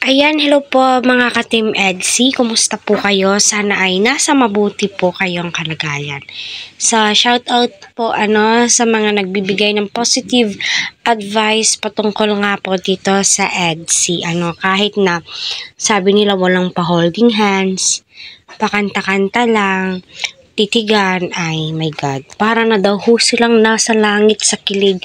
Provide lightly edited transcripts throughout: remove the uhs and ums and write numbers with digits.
Ayan, hello po mga ka-Team EDSI. Kumusta po kayo? Sana ay nasa mabuti po kayong kalagayan. Shoutout po sa mga nagbibigay ng positive advice patungkol nga po dito sa EDSI. Kahit na sabi nila walang pa-holding hands, pakanta-kanta lang, titigan, ay my God, para na daw ho silang nasa langit sa kilig.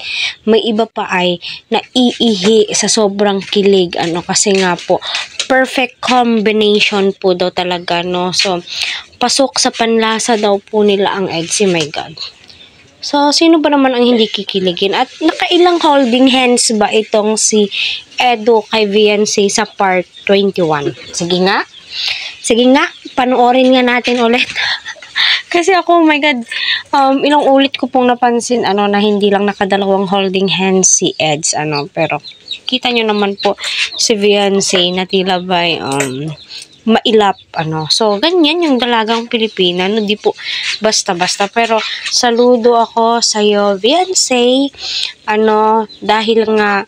May iba pa ay naiihi sa sobrang kilig, kasi nga po, perfect combination po daw talaga, no? So, pasok sa panlasa daw po nila ang EDSI, my God. So, sino ba naman ang hindi kikiligin? At nakailang holding hands ba itong si Edu kay Viancy sa part 21? Sige nga, panoorin nga natin ulit. Kasi ako, oh my God, ilang ulit ko pong napansin, na hindi lang nakadalawang holding hands si Eds, pero kita nyo naman po si Viancy na tila ba'y, mailap, So, ganyan yung dalagang Pilipina, di po basta-basta. Pero, saludo ako sa'yo, Viancy, dahil nga,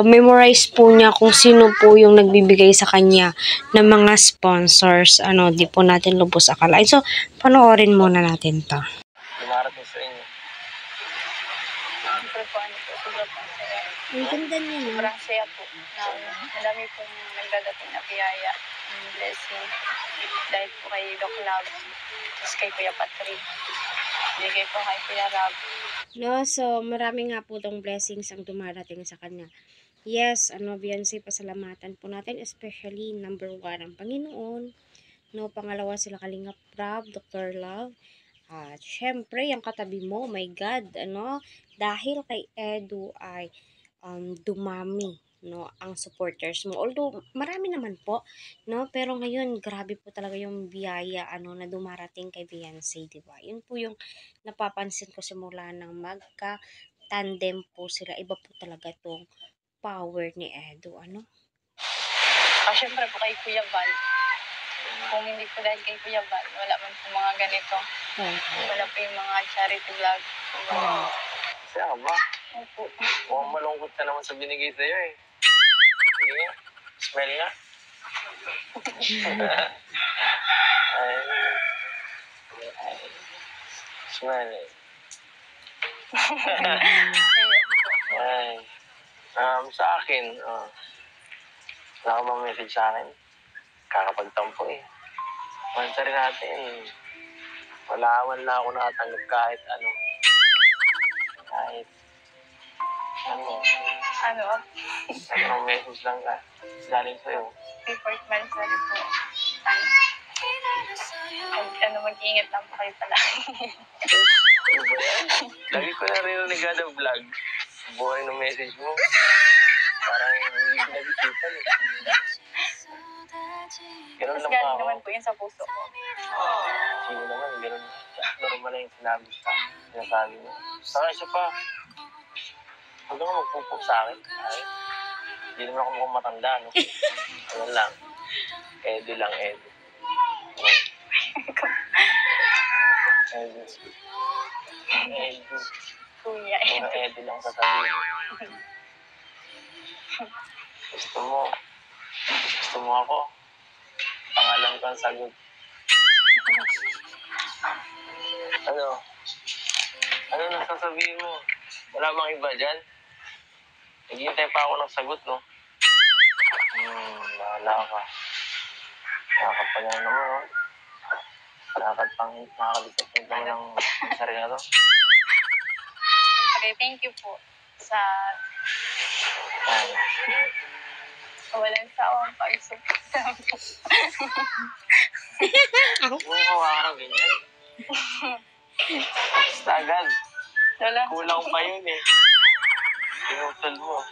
memorize po niya kung sino po yung nagbibigay sa kanya ng mga sponsors, di po natin lubos akalain. So, panoorin muna natin to. Dumarating sa inyo. Siyempre po, sobrang saya. Ang ganda niya, no? Sobrang saya po. Madami pong nagdadating na biyaya, blessing. Dahil po kay Doc Love, tapos kay Kuya Patrick. Bigay po kay Kuya Rob. No, so marami nga po tong blessings ang dumarating sa kanya. Yes, Viancy, pasalamatan po natin, especially number 1 ang Panginoon. No, pangalawa sila Kalingap Rob, Dr. Love. At syempre, yung katabi mo, my God, dahil kay Edu ay dumami, ang supporters mo. Although, marami naman po, pero ngayon, grabe po talaga yung biyaya, na dumarating kay Viancy, di ba? Yun po yung napapansin ko simula ng magka-tandem po sila. Iba po talaga tong power ni Edu, Siyempre po kay Kuya Val. Kung hindi po dahil kay Kuya Val, wala man po mga ganito. Wala po yung mga charity vlog. Saya ka ba? Opo. Mukhang malungkot ka naman sa binigay sa'yo eh. Sige nga. Smell nga. Ay. Smell eh. Ay. Sa akin, wala ka bang message sa akin? Kakapagtampo eh. Mansa rin natin. Wala ako nakatanggap kahit ano. Kahit message lang ka. Galing sa'yo. Report man sa po. Mag-iingat lang po kayo pala. Ano ba yan? Lagi ko na rin nagada vlog. Buhay ng message mo. Parang hindi ko nag-isipan eh. Ganun lang Galing ako. naman po yun sa puso ko. Sige naman, ganun. Normal na yung sinasabi mo. Saka isa pa, huwag kang magpupok sa akin. Ay, hindi naman ako mukhang matanda, no? Ano lang. Edu lang, Edu. Edu. Edu. Kuya, Mga Edu lang sasabihin. Gusto mo ako. Pangalan ko ang sagot. Ano nang sasabihin mo? Wala bang iba dyan? Naghihintay pa ako ng sagot, no? Bahala ka. Nakakapala naman, no? Nakakadisappoint naman ng sarili na to. Okay, thank you po sa walang sawang pag-support. Huwag mo hawakan ng ganyan. Basta agad. Lola, Kulang pa yun eh. Pinutol mo.